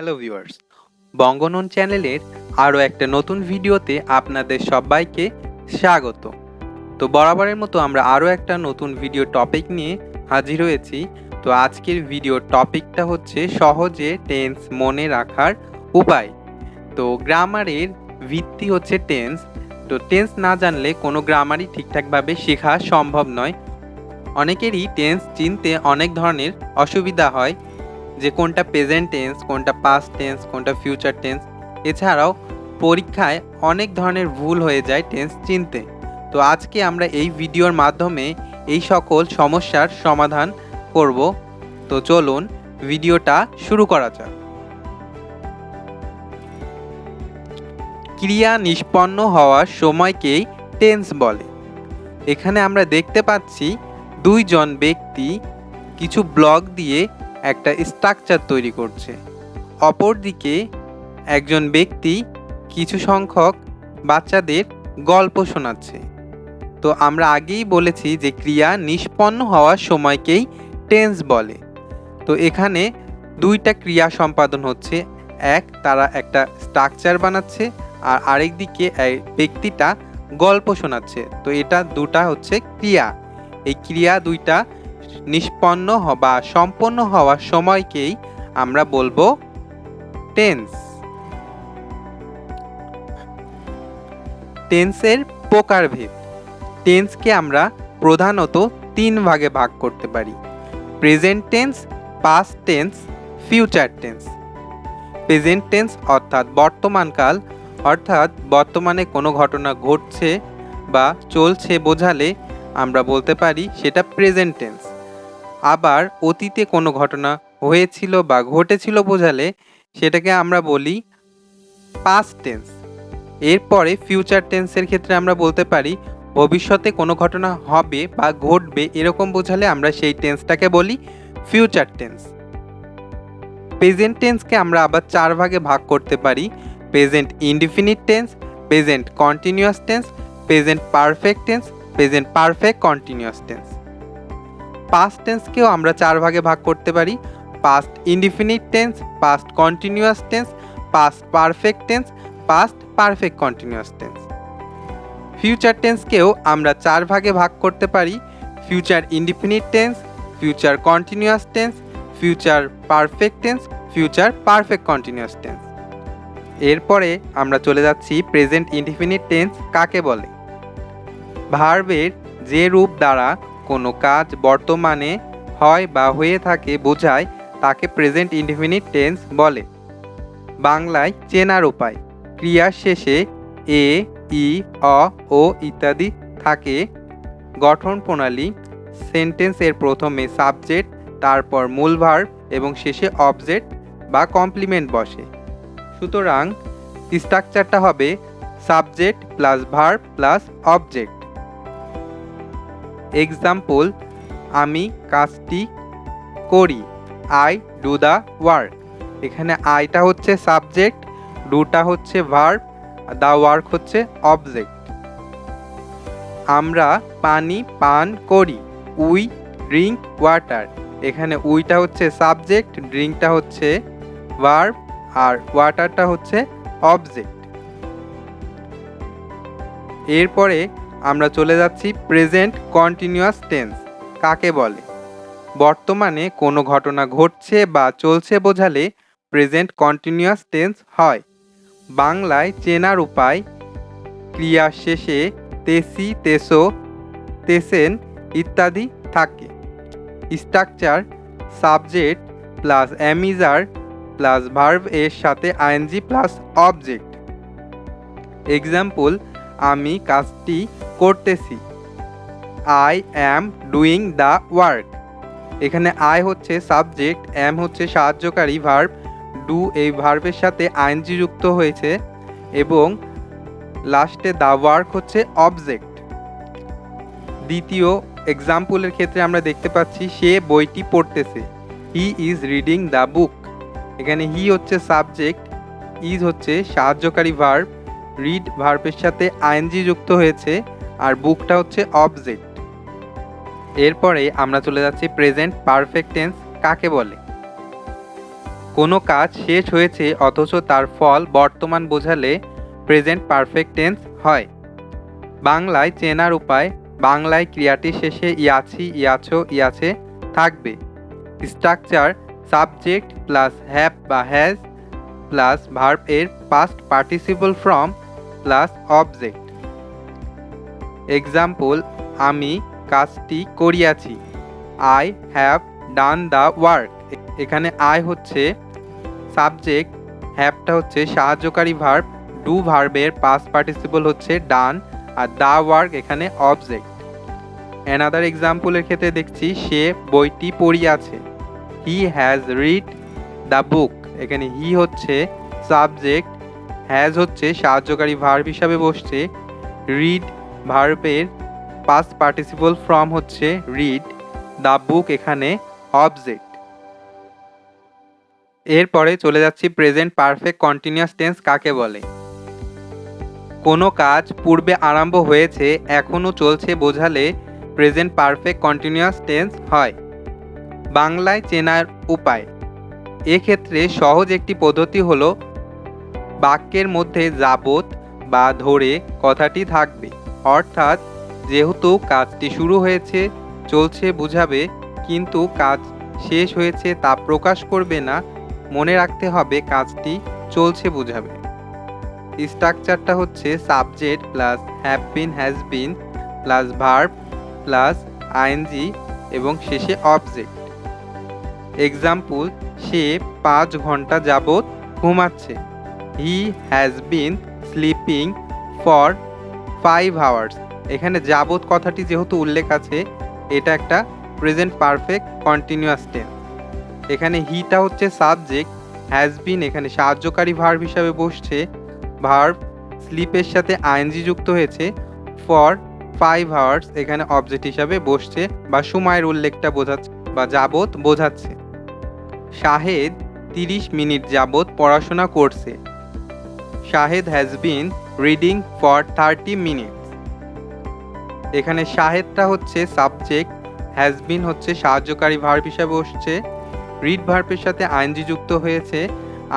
Hello viewers, বঙ্গনন চ্যানেলের আরও একটা নতুন ভিডিওতে আপনাদের সবাইকে স্বাগত। তো বরাবরের মতো আমরা আরও একটা নতুন ভিডিও টপিক নিয়ে হাজির হয়েছি। তো আজকের ভিডিও টপিকটা হচ্ছে সহজে টেন্স মনে রাখার উপায়। তো গ্রামারের ভিত্তি হচ্ছে টেন্স। তো টেন্স না জানলে কোনো গ্রামারই ঠিকঠাকভাবে শেখা সম্ভব নয়। অনেকেরই টেন্স চিনতে অনেক ধরনের অসুবিধা হয়, যে কোনটা প্রেজেন্ট টেন্স, কোনটা পাস্ট টেন্স, কোনটা ফিউচার টেন্স। এছাড়াও পরীক্ষায় অনেক ধরনের ভুল হয়ে যায় টেন্স চিনতে। তো আজকে আমরা এই ভিডিওর মাধ্যমে এই সকল সমস্যার সমাধান করব। তো চলুন ভিডিওটা শুরু করা যাক। ক্রিয়া নিষ্পন্ন হওয়ার সময়কেই টেন্স বলে। এখানে আমরা দেখতে পাচ্ছি দুইজন ব্যক্তি কিছু ব্লক দিয়ে একটা স্ট্রাকচার তৈরি করছে। অপরদিকে একজন ব্যক্তি কিছু সংখ্যক বাচ্চাদের গল্প শোনাচ্ছে। তো আমরা আগেই বলেছি যে ক্রিয়া নিষ্পন্ন হওয়ার সময়কেই টেন্স বলে। তো এখানে দুইটা ক্রিয়া সম্পাদন হচ্ছে, এক তারা একটা স্ট্রাকচার বানাচ্ছে, আর আরেক দিকে ব্যক্তিটা গল্প শোনাচ্ছে। তো এটা দুটা হচ্ছে ক্রিয়া। এই ক্রিয়া দুইটা নিষ্পন্ন বা সম্পন্ন হওয়ার সময়কেই আমরা বলবো টেন্স। টেন্সের প্রকারভেদ। টেন্সকে আমরা প্রধানত তিন ভাগে ভাগ করতে পারি: present tense, past tense, future tense. Present tense অর্থাৎ বর্তমানকাল, অর্থাৎ বর্তমানে কোনো ঘটনা ঘটছে বা চলছে বোঝালে আমরা বলতে পারি সেটা প্রেজেন্ট টেন্স। আবার অতীতে কোনো ঘটনা হয়েছিল বা ঘটেছিল বোঝালে সেটাকে আমরা বলি পাস্ট টেন্স। এরপরে ফিউচার টেন্সের ক্ষেত্রে আমরা বলতে পারি ভবিষ্যতে কোনো ঘটনা হবে বা ঘটবে এরকম বোঝালে আমরা সেই টেন্সটাকে বলি ফিউচার টেন্স। প্রেজেন্ট টেন্সকে আমরা আবার চার ভাগে ভাগ করতে পারি: present indefinite tense, present continuous tense, present perfect tense, present perfect continuous tense. Past টেন্সকেও আমরা চার ভাগে ভাগ করতে পারি: past indefinite tense, past continuous tense, past perfect tense, past perfect continuous tense. Future টেন্সকেও আমরা চার ভাগে ভাগ করতে পারি: future indefinite tense, future continuous tense, future perfect tense, future perfect continuous tense. এরপরে আমরা চলে যাচ্ছি প্রেজেন্ট ইনডিফিনিট টেন্স কাকে বলে। ভার্বের যে রূপ দ্বারা কোনো কাজ বর্তমানে হয় বা হয়ে থাকে বোঝায় তাকে প্রেজেন্ট ইনডিফিনিট টেন্স বলে। বাংলায় চেনার উপায়: ক্রিয়ার শেষে এ, ই, অ, ও ইত্যাদি থাকে। গঠন প্রণালী: সেন্টেন্সের প্রথমে সাবজেক্ট, তারপর মূল ভার্ব এবং শেষে অবজেক্ট বা কমপ্লিমেন্ট বসে। সুতরাং স্ট্রাকচারটা হবে subject plus verb plus object. Example: আমি কাজটি করি, আই ডু দ্য ওয়ার্ক। এখানে আইটা হচ্ছে সাবজেক্ট, ডুটা হচ্ছে ভার্ব, দ্য ওয়ার্ক হচ্ছে অবজেক্ট। আমরা পানি পান করি, উই ড্রিঙ্ক ওয়াটার। এখানে উইটা হচ্ছে সাবজেক্ট, ড্রিঙ্কটা হচ্ছে ভার্ব, আর ওয়াটারটা হচ্ছে অবজেক্ট। এরপরে আমরা চলে যাচ্ছি প্রেজেন্ট কন্টিনিউয়াস টেন্স কাকে বলে। বর্তমানে কোনো ঘটনা ঘটছে বা চলছে বোঝালে প্রেজেন্ট কন্টিনিউয়াস টেন্স হয়। বাংলায় চেনার উপায়: ক্রিয়ার শেষে তেসি, তেসো, তেসেন ইত্যাদি থাকে। Structure: subject plus am is are plus verb এর সাথে আইএনজি প্লাস অবজেক্ট। এক্সাম্পল: আমি কাজটি করতেছি, I am doing the work. এখানে আই হচ্ছে সাবজেক্ট, অ্যাম হচ্ছে সাহায্যকারী ভার্ব, ডু এই ভার্বের সাথে আইএনজি যুক্ত হয়েছে এবং লাস্টে দ্য ওয়ার্ক হচ্ছে অবজেক্ট। দ্বিতীয় এক্সাম্পলের ক্ষেত্রে আমরা দেখতে পাচ্ছি সে বইটি পড়তেছে, he is reading the book. এখানে হি হচ্ছে সাবজেক্ট, ইজ হচ্ছে সাহায্যকারী ভার্ব, রিড ভার্বের সাথে আইএনজি যুক্ত হয়েছে, আর বুকটা হচ্ছে অবজেক্ট। এরপরে আমরা চলে যাচ্ছি প্রেজেন্ট পারফেক্ট টেন্স কাকে বলে। কোনো কাজ শেষ হয়েছে অথচ তার ফল বর্তমান বোঝালে প্রেজেন্ট পারফেক্ট টেন্স হয়। বাংলায় চেনার উপায়, বাংলায় ক্রিয়াটি শেষে ইয়াছি, ইয়াছো, ইয়াছে থাকবে। স্ট্রাকচার সাবজেক্ট প্লাস হ্যাভ বা হ্যাজ প্লাস ভার্ব এর past participle form plus object. Example, আমি কাজটি করিয়াছি, I have done the work. এখানে আই হচ্ছে সাবজেক্ট, হ্যাভটা হচ্ছে সাহায্যকারী ভার্ব, ডু ভার্বের পাস্ট পার্টিসিপল হচ্ছে ডান, আর দ্য ওয়ার্ক এখানে অবজেক্ট। অ্যানাদার এক্সাম্পলের ক্ষেত্রে দেখছি সে বইটি পড়িয়াছে, he has read the book. এখানে হি হচ্ছে সাবজেক্ট, হ্যাজ হচ্ছে সাহায্যকারী ভার্ব হিসাবে বসছে, রিড ভার্বের পাস্ট পার্টিসিপল ফর্ম হচ্ছে রিড, দ্য বুক এখানে অবজেক্ট। এরপরে চলে যাচ্ছি প্রেজেন্ট পারফেক্ট কন্টিনিউয়াস টেন্স কাকে বলে। কোনো কাজ পূর্বে আরম্ভ হয়েছে এখনও চলছে বোঝালে প্রেজেন্ট পারফেক্ট কন্টিনিউয়াস টেন্স হয়। বাংলায় চেনার উপায়, এক্ষেত্রে সহজ একটি পদ্ধতি হলো বাক্যের মধ্যে যাবত বা ধরে কথাটি থাকবে, অর্থাৎ যেহেতু কাজটি শুরু হয়েছে চলছে বুঝাবে, কিন্তু কাজ শেষ হয়েছে তা প্রকাশ করবে না, মনে রাখতে হবে কাজটি চলছে বুঝাবে। স্ট্রাকচারটা হচ্ছে subject plus have been has been plus verb plus ING এবং শেষে অবজেক্ট। এক্সাম্পল, সে 5 ঘন্টা যাবত ঘুমাচ্ছে, he has been sleeping for 5 hours. এখানে যাবত কথাটি যেহেতু উল্লেখ আছে, এটা একটা প্রেজেন্ট পারফেক্ট কন্টিনিউয়াস টেন্স। এখানে হিটা হচ্ছে সাবজেক্ট, হ্যাজ বিন এখানে সাহায্যকারী ভার্ব হিসাবে বসছে, ভার্ব স্লিপের সাথে আইএনজি যুক্ত হয়েছে, ফর 5 আওয়ার্স এখানে অবজেক্ট হিসাবে বসছে বা সময়ের উল্লেখটা বোঝাচ্ছে বা যাবত বোঝাচ্ছে। শাহেদ 30 মিনিট যাবত পড়াশোনা করছে, Shahed has been reading for 30 minutes. এখানে শাহেদটা হচ্ছে সাবজেক্ট, হ্যাজ বিন হচ্ছে সাহায্যকারী ভার্ব হিসাবে বসছে, রিড ভার্বের সাথে আইএনজি যুক্ত হয়েছে,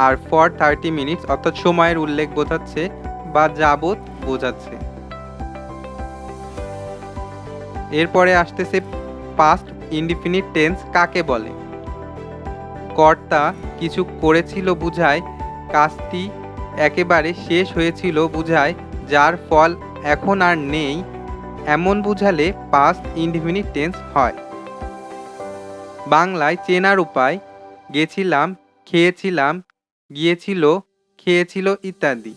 আর ফর 30 মিনিটস অর্থাৎ সময়ের উল্লেখ বোঝাচ্ছে বা যাবত বোঝাচ্ছে। এরপরে আসতেছে পাস্ট ইনডিফিনিট টেন্স কাকে বলে। কর্তা কিছু করেছিল বুঝায়, কাজটি একেবারে শেষ হয়েছিল বুঝায়, যার ফল এখন আর নেই এমন বুঝালে পাস্ট ইনডিফিনিট টেন্স হয়। বাংলায় চেনার উপায়, গেছিলাম, খেয়েছিলাম, গিয়েছিল, খেয়েছিল ইত্যাদি।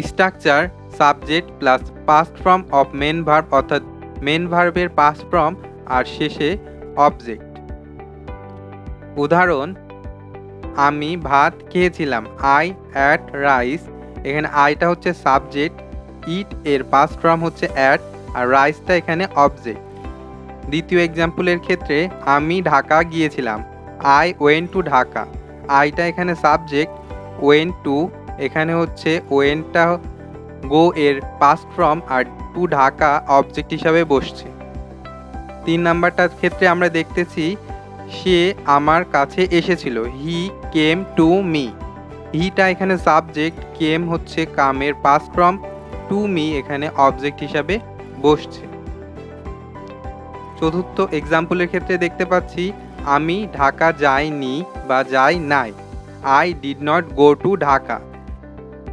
Structure subject plus past form of main verb অর্থাৎ মেন ভার্বের পাস্ট ফর্ম আর শেষে অবজেক্ট। উদাহরণ, আমি ভাত খেয়েছিলাম, আই অ্যাট রাইস। এখানে আইটা হচ্ছে সাবজেক্ট, ইট এর পাস্ট ফর্ম হচ্ছে অ্যাট, আর রাইসটা এখানে অবজেক্ট। দ্বিতীয় এক্সাম্পলের ক্ষেত্রে আমি ঢাকা গিয়েছিলাম, আই ওয়েন্ট টু ঢাকা। আইটা এখানে সাবজেক্ট, ওয়েন্ট টু এখানে হচ্ছে ওয়েন্টটা গো এর পাস্ট ফর্ম, আর টু ঢাকা অবজেক্ট হিসাবে বসছে। 3 নাম্বারটার ক্ষেত্রে আমরা দেখতেছি সে আমার কাছে এসেছিল, হি কেম টু মি। হিটা এখানে সাবজেক্ট, কেম হচ্ছে কামের পাস্ট ফর্ম, টু মি এখানে অবজেক্ট হিসাবে বসছে। চতুর্থ এক্সাম্পলের ক্ষেত্রে দেখতে পাচ্ছি আমি ঢাকা যাইনি বা যাই নাই, I did not go to Dhaka.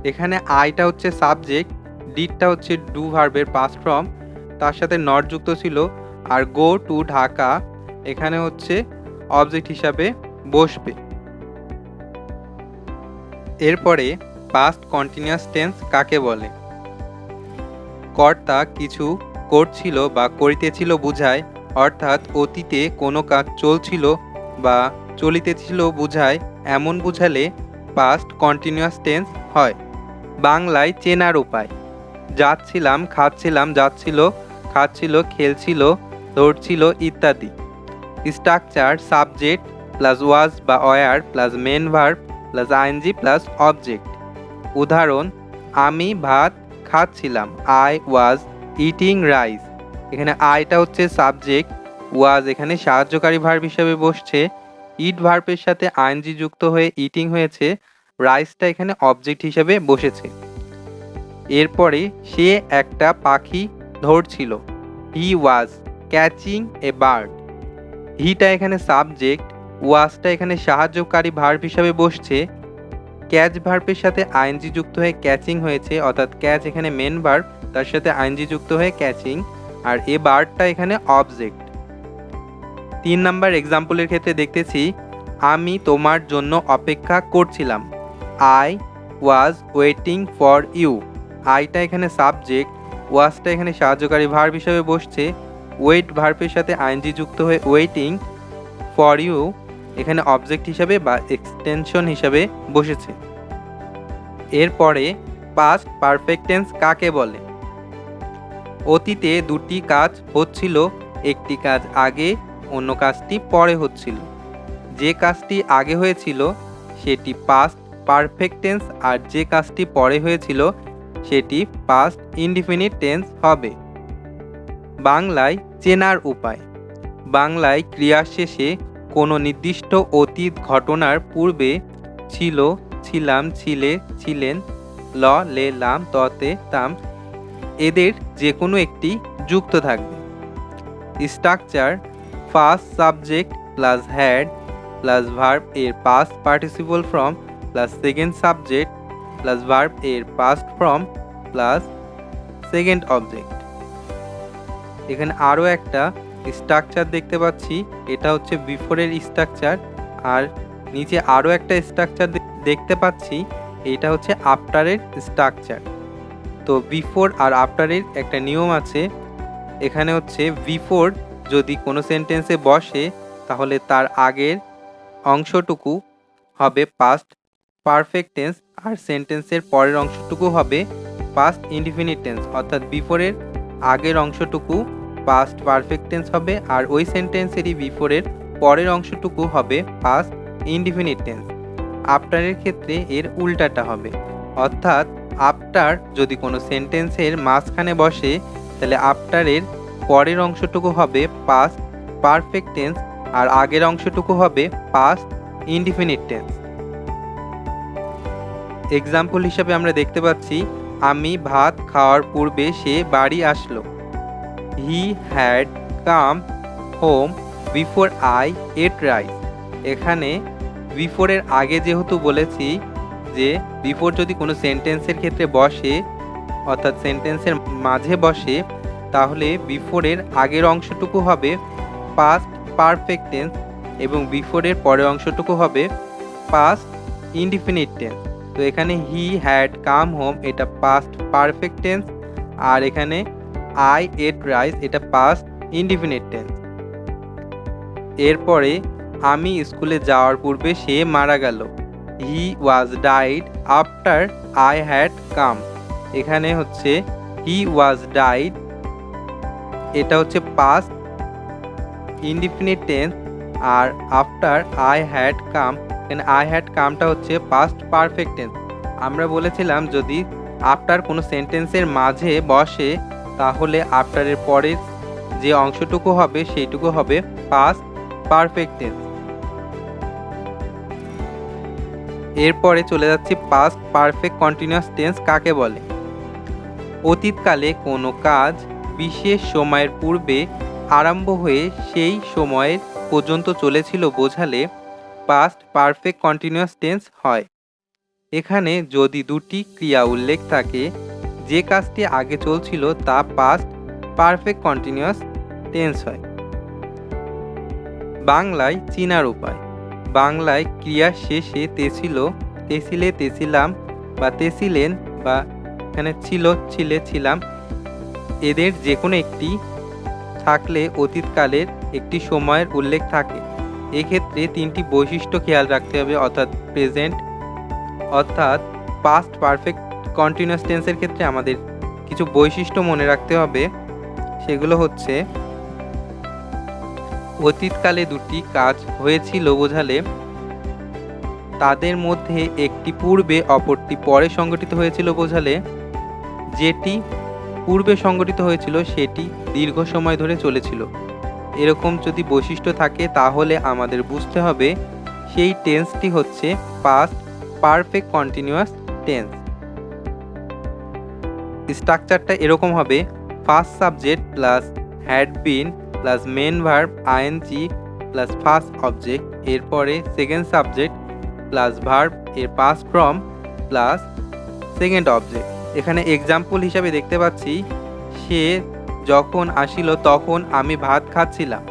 এখানে আইটা হচ্ছে সাবজেক্ট, ডিডটা হচ্ছে ডু ভার্বের পাস্ট ফর্ম, তার সাথে নট যুক্ত ছিল, আর গো টু ঢাকা এখানে হচ্ছে অবজেক্ট হিসাবে বসবে। এরপরে পাস্ট কন্টিনিউয়াস টেন্স কাকে বলে। কর্তা কিছু করছিল বা করিতেছিল বুঝায়, অর্থাৎ অতীতে কোনো কাজ চলছিল বা চলিতেছিল বুঝায়, এমন বুঝালে পাস্ট কন্টিনিউয়াস টেন্স হয়। বাংলায় চেনার উপায়, যাচ্ছিলাম, খাচ্ছিলাম, যাচ্ছিল, খাচ্ছিল, খেলছিল, ধরছিল ইত্যাদি। স্ট্রাকচার সাবজেক্ট প্লাস ওয়াজ বা were plus main verb plus ING plus object. উদাহরণ, আমি ভাত খাচ্ছিলাম, আই ওয়াজ ইটিং রাইস। এখানে আইটা হচ্ছে সাবজেক্ট, ওয়াজ এখানে সাহায্যকারী ভার্ব হিসেবে বসছে, ইট ভার্বের সাথে আইএনজি যুক্ত হয়ে ইটিং হয়েছে, রাইসটা এখানে অবজেক্ট হিসেবে বসেছে। এরপরে সে একটা পাখি ধরছিল, হি ওয়াজ ক্যাচিং এ বার্ড। হিটা এখানে সাবজেক্ট, ওয়াজটা এখানে সাহায্যকারী ভার্ব হিসাবে বসছে। ক্যাচ ভার্বের সাথে আইএনজি যুক্ত হয়ে ক্যাচিং হয়েছে, অর্থাৎ ক্যাচ এখানে মেন ভার্ব, তার সাথে আইএনজি যুক্ত হয়ে ক্যাচিং, আর এ বার্ডটা এখানে অবজেক্ট। 3 নাম্বার এক্সাম্পলের ক্ষেত্রে দেখতেছি, আমি তোমার জন্য অপেক্ষা করছিলাম, I was waiting for you. আইটা এখানে সাবজেক্ট, ওয়াজটা এখানে সাহায্যকারী ভার্ব হিসেবে বসছে। ওয়েট ভার্বের সাথে আইএনজি যুক্ত হয়ে ওয়েটিং, ফর ইউ এখানে অবজেক্ট হিসাবে বা এক্সটেনশন হিসাবে বসেছে। এরপরে পাস্ট পারফেক্ট টেন্স কাকে বলে? অতীতে দুটি কাজ হচ্ছিল, একটি কাজ আগে, অন্য কাজটি পরে হচ্ছিল। যে কাজটি আগে হয়েছিল সেটি পাস্ট পারফেক্ট টেন্স, আর যে কাজটি পরে হয়েছিল সেটি পাস্ট ইনডিফিনিট টেন্স হবে। বাংলায় চেনার উপায়। বাংলায় ক্রিয়ার শেষে কোনো নির্দিষ্ট অতীত ঘটনার পূর্বে ছিল, ছিলাম, ছিলে, ছিলেন, ল, লে, লাম, ততে, তাম এদের যে কোনো একটি যুক্ত থাকবে। Structure: first subject plus had plus verb এর past participle form plus second subject plus verb এর past form plus second object. এখানে আরও একটা স্ট্রাকচার দেখতে পাচ্ছি, এটা হচ্ছে বিফোরের স্ট্রাকচার, আর নিচে আরও একটা স্ট্রাকচার দেখতে পাচ্ছি, এটা হচ্ছে আফটারের স্ট্রাকচার। তো বিফোর আর আফটারের একটা নিয়ম আছে। এখানে হচ্ছে বিফোর যদি কোনো সেন্টেন্সে বসে তাহলে তার আগের অংশটুকু হবে পাস্ট পারফেক্ট টেন্স, আর সেন্টেন্সের পরের অংশটুকু হবে পাস্ট ইনডিফিনিট টেন্স, অর্থাৎ বিফোরের আগের অংশটুকু পাস্ট পারফেক্ট টেন্স হবে, আর ওই সেন্টেন্সেরই বিফোরের পরের অংশটুকু হবে পাস্ট ইনডিফিনিট টেন্স। আফটারের ক্ষেত্রে এর উল্টাটা হবে, অর্থাৎ আফটার যদি কোনো সেন্টেন্সের মাঝখানে বসে তাহলে আফটারের পরের অংশটুকু হবে পাস্ট পারফেক্ট টেন্স, আর আগের অংশটুকু হবে পাস্ট ইনডিফিনিট টেন্স। এক্সাম্পল হিসাবে আমরা দেখতে পাচ্ছি, আমি ভাত খাওয়ার পূর্বে সে বাড়ি আসলো, he had come home before I ate rice. এখানে বিফোরের আগে যেহেতু বলেছি যে বিফোর যদি কোনো সেন্টেন্সের ক্ষেত্রে বসে, অর্থাৎ সেন্টেন্সের মাঝে বসে, তাহলে বিফোরের আগের অংশটুকু হবে পাস্ট পারফেক্ট টেন্স এবং বিফোরের পরের অংশটুকু হবে পাস্ট ইনডিফিনিট টেন্স। তো এখানে হি হ্যাড কাম হোম এটা পাস্ট পারফেক্ট টেন্স, আর এখানে আই এট রাইস এটা পাস্ট ইনডিফিনিট টেন্স। এরপরে আমি স্কুলে যাওয়ার পূর্বে সে মারা গেল, he was died after I had come. এখানে হচ্ছে হি ওয়াজ ডাইড এটা হচ্ছে পাস্ট ইনডিফিনিট টেন্স, আর আফটার আই হ্যাড কাম এখানে আই হ্যাড কামটা হচ্ছে পাস্ট পারফেক্ট টেন্স। আমরা বলেছিলাম যদি আফটার কোনো সেন্টেন্সের মাঝে বসে তাহলে আফটারের পরের যে অংশটুকু হবে সেইটুকু হবে পাস্ট পারফেক্ট টেন্স। এরপরে চলে যাচ্ছি পাস্ট পারফেক্ট কন্টিনিউয়াস টেন্স কাকে বলে। অতীতকালে কোনো কাজ বিশেষ সময়ের পূর্বে আরম্ভ হয়ে সেই সময়ের পর্যন্ত চলেছিল বোঝালে পাস্ট পারফেক্ট কন্টিনিউয়াস টেন্স হয়। এখানে যদি দুটি ক্রিয়া উল্লেখ থাকে, যে কাজটি আগে চলছিল তা পাস্ট পারফেক্ট কন্টিনিউয়াস টেন্স হয়। বাংলায় চিনার উপায়। বাংলায় ক্রিয়ার শেষে তেছিল, তেছিলে, তেছিলাম বা তেছিলেন বা এখানে ছিল, ছিলে, ছিলাম এদের যে কোনো একটি থাকলে অতীতকালের একটি সময়ের উল্লেখ থাকে। এক্ষেত্রে তিনটি বৈশিষ্ট্য খেয়াল রাখতে হবে, অর্থাৎ প্রেজেন্ট অর্থাৎ পাস্ট পারফেক্ট কন্টিনিউয়াস টেন্সের ক্ষেত্রে আমাদের কিছু বৈশিষ্ট্য মনে রাখতে হবে। সেগুলো হচ্ছে অতীতকালে দুটি কাজ হয়েছিল বোঝালে তাদের মধ্যে একটি পূর্বে অপরটি পরে সংঘটিত হয়েছিল বোঝালে যেটি পূর্বে সংঘটিত হয়েছিল সেটি দীর্ঘ সময় ধরে চলেছিল। এরকম যদি বৈশিষ্ট্য থাকে তাহলে আমাদের বুঝতে হবে সেই টেন্সটি হচ্ছে পাস্ট পারফেক্ট কন্টিনিউয়াস টেন্স। স্ট্রাকচারটা এরকম হবে, first subject plus had been plus main verb ING plus first object, এরপরে সেকেন্ড সাবজেক্ট প্লাস ভার্ব এর past form plus second object. এখানে এক্সাম্পল হিসাবে দেখতে পাচ্ছি, সে যখন আসিল তখন আমি ভাত খাচ্ছিলাম।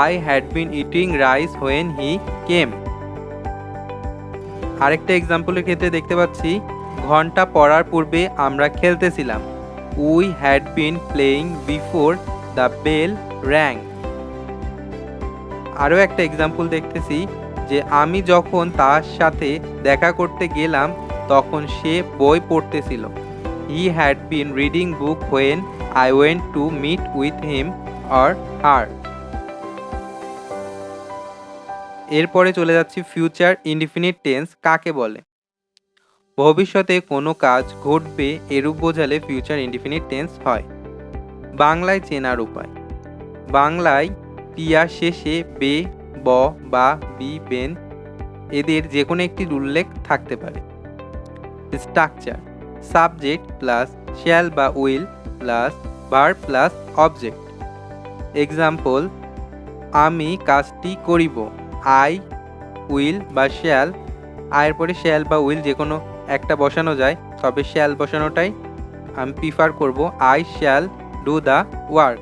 I had been eating rice when he came. আরেকটা এক্সাম্পলের ক্ষেত্রে দেখতে পাচ্ছি, ঘন্টা পড়ার পূর্বে আমরা খেলতেছিলাম। We had been playing before the bell rang. আরও একটা এক্সাম্পল দেখতেছি যে আমি যখন তার সাথে দেখা করতে গেলাম তখন সে বই পড়তেছিল। He had been reading book when I went to meet with him or her. এরপরে চলে যাচ্ছি ফিউচার ইনডিফিনিট টেন্স কাকে বলে। ভবিষ্যতে কোনো কাজ ঘটবে এরূপ বোঝালে ফিউচার ইনডিফিনিট টেন্স হয়। বাংলায় চেনার উপায়, বাংলায় ক্রিয়া শেষে বে, ব বা বি, বেন এদের যে কোনো একটির উল্লেখ থাকতে পারে। স্ট্রাকচার, সাবজেক্ট প্লাস শ্যাল বা will plus verb plus object. Example, আমি কাজটি করিব। আই উইল বা শ্যাল, আয়ের পরে শ্যাল বা উইল যে কোনো একটা বসানো যায়, তবে শ্যাল বসানোটাই আমি প্রিফার করব। I shall do the work.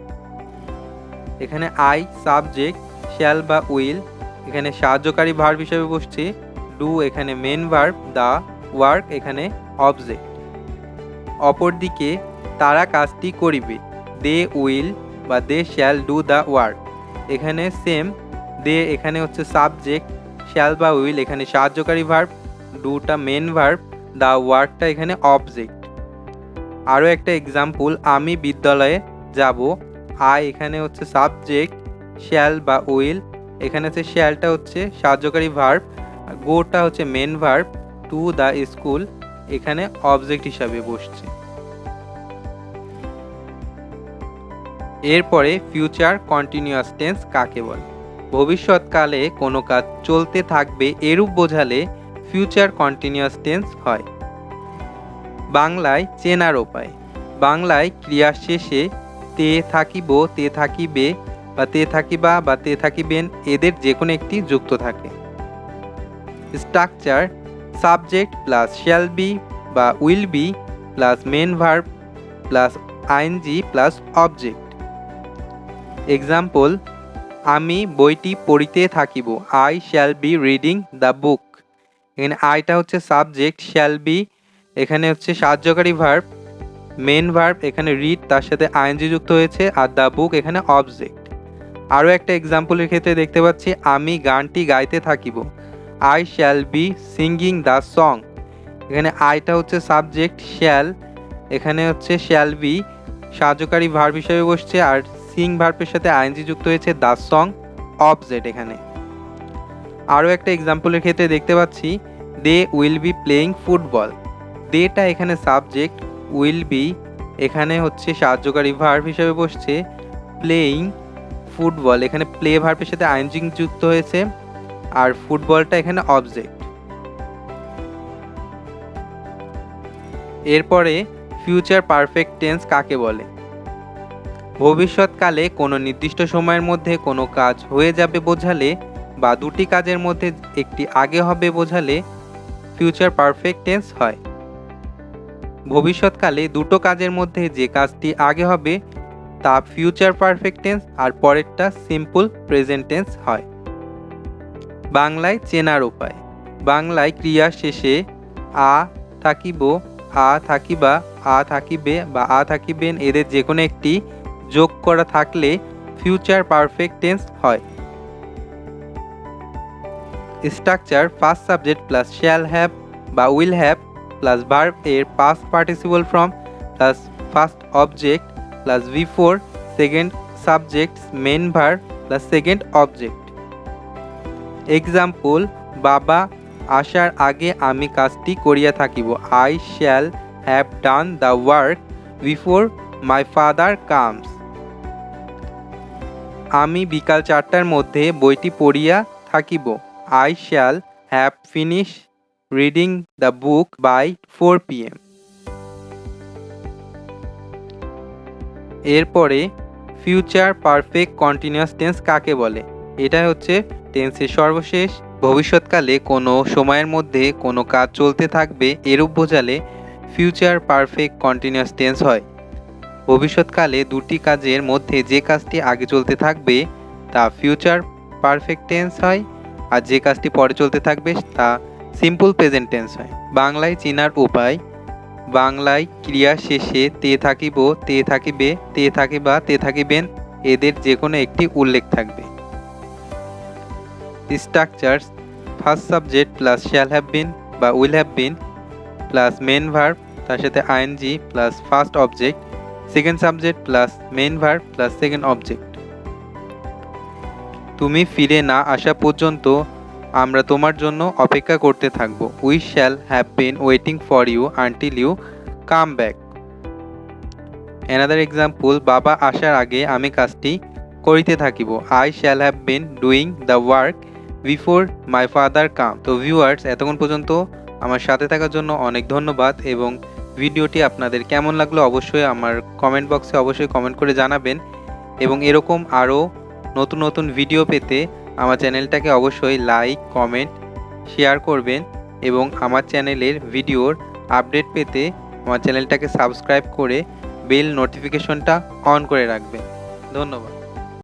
এখানে আই সাবজেক্ট, শ্যাল বা উইল এখানে সাহায্যকারী ভার্ব হিসেবে বসছে, ডু এখানে মেন ভার্ব, দ্য ওয়ার্ক এখানে অবজেক্ট। অপরদিকে তারা কাজটি করিবে, দে উইল বা they shall do the work. এখানে সেম, দে এখানে হচ্ছে সাবজেক্ট, শ্যাল বা উইল এখানে সাহায্যকারী ভার্ব, ডুটা মেন ভার্ব, দ্য ওয়ার্কটা এখানে অবজেক্ট। আরও একটা এক্সাম্পল, আমি বিদ্যালয়ে যাব। আই এখানে হচ্ছে সাবজেক্ট, শ্যাল বা উইল এখানে হচ্ছে শ্যালটা হচ্ছে সাহায্যকারী ভার্ব, গোটা হচ্ছে main verb, to the school এখানে অবজেক্ট হিসাবে বসছে। এরপরে ফিউচার কন্টিনিউয়াস টেন্স কাকে বলে। ভবিষ্যৎকালে কোনো কাজ চলতে থাকবে এরূপ বোঝালে ফিউচার কন্টিনিউয়াস টেন্স হয়। বাংলায় চেনার উপায়, বাংলায় ক্রিয়া শেষে তে থাকিব, তে থাকিবে বা তে থাকিবা বা তে থাকিবেন এদের যে কোনো একটি যুক্ত থাকে। Structure, subject plus shall be বা will be plus main verb plus ING plus object. Example, আমি বইটি পড়িতে থাকিব। I shall be reading the book. এখানে আইটা হচ্ছে সাবজেক্ট, শ্যাল বি এখানে হচ্ছে সাহায্যকারী ভার্ব, মেন ভার্ব এখানে রিড তার সাথে আইএনজি যুক্ত হয়েছে, আর দ্য বুক এখানে অবজেক্ট। আরও একটা এক্সাম্পলের ক্ষেত্রে দেখতে পাচ্ছি, আমি গানটি গাইতে থাকিব। I shall be singing the song. এখানে আইটা হচ্ছে সাবজেক্ট, শ্যাল এখানে হচ্ছে শ্যাল বি সাহায্যকারী ভার্ব হিসেবে বসছে, আর সিং ভার্বের সাথে আইএনজি যুক্ত হয়েছে, দ্য সং অবজেক্ট এখানে। আরও একটা এক্সাম্পলের ক্ষেত্রে দেখতে পাচ্ছি, they will be playing football. দেটা এখানে সাবজেক্ট, উইল বি এখানে হচ্ছে সাহায্যকারী ভার্ব হিসেবে বসছে, প্লেয়িং ফুটবল এখানে প্লে ভার্বের সাথে আইএনজি যুক্ত হয়েছে, আর ফুটবলটা এখানে অবজেক্ট। এরপরে ফিউচার পারফেক্ট টেন্স কাকে বলে। ভবিষ্যৎকালে কোনো নির্দিষ্ট সময়ের মধ্যে কোনো কাজ হয়ে যাবে বোঝালে বা দুটি কাজের মধ্যে একটি আগে হবে বোঝালে ফিউচার পারফেক্ট টেন্স হয়। ভবিষ্যৎকালে দুটো কাজের মধ্যে যে কাজটি আগে হবে তা ফিউচার পারফেক্ট টেন্স, আর পরেরটা সিম্পল প্রেজেন্ট টেন্স হয়। বাংলায় চেনার উপায়, বাংলায় ক্রিয়া শেষে আ থাকিব, আ থাকিবা, আ থাকিবে বা আ থাকিবেন এদের যে কোনো একটি যোগ করা থাকলে ফিউচার পারফেক্ট টেন্স হয়। Structure, first subject plus shall have বা উইল হ্যাভ প্লাস ভার্ব এর past participle form plus first object plus before second subject main verb plus second object. Example, বাবা আসার আগে আমি কাজটি করিয়া থাকিব। I shall have done the work before my father comes. আমি বিকাল 4টার মধ্যে বইটি পড়িয়া থাকিব। I shall have finish reading the book by 4 PM। এরপরে ফিউচার পারফেক্ট কন্টিনিউয়াস টেন্স কাকে বলে? এটা হচ্ছে টেন্সের সর্বশেষ ভবিষ্যৎকালে কোনো সময়ের মধ্যে কোনো কাজ চলতে থাকবে এরূপ বোঝালে ফিউচার পারফেক্ট কন্টিনিউয়াস টেন্স হয়। ভবিষ্যৎকালে দুটি কাজের মধ্যে যে কাজটি আগে চলতে থাকবে তা ফিউচার পারফেক্ট টেন্স হয়, আর যে কাজটি পরে চলতে থাকবে তা সিম্পল প্রেজেন্ট টেন্স হয়। বাংলায় চেনার উপায়: বাংলায় ক্রিয়া শেষে তে থাকিব, তে থাকিবে, তে থাকিবা, তে থাকিবেন এদের যে কোনো একটি উল্লেখ থাকবে। Structures: first subject plus shall have been বা will have been plus main verb তার সাথে ING plus first object, second subject plus main verb plus second object. তুমি ফিরে না আসা পর্যন্ত আমরা তোমার জন্য অপেক্ষা করতে থাকব। We shall have been waiting for you until you come back. Another example: বাবা আসার আগে আমি কাজটি করিতে থাকিব। I shall have been doing the work before my father come. তো ভিউয়ার্স, এতক্ষণ পর্যন্ত আমার সাথে থাকার জন্য অনেক ধন্যবাদ, এবং ভিডিওটি আপনাদের কেমন লাগলো অবশ্যই আমার কমেন্ট বক্সে অবশ্যই কমেন্ট করে জানাবেন, এবং এরকম আরও নতুন নতুন ভিডিও পেতে আমার চ্যানেলটাকে অবশ্যই লাইক, কমেন্ট, শেয়ার করবেন, এবং আমার চ্যানেলের ভিডিওর আপডেট পেতে আমার চ্যানেলটাকে সাবস্ক্রাইব করে বেল নোটিফিকেশনটা অন করে রাখবেন। ধন্যবাদ।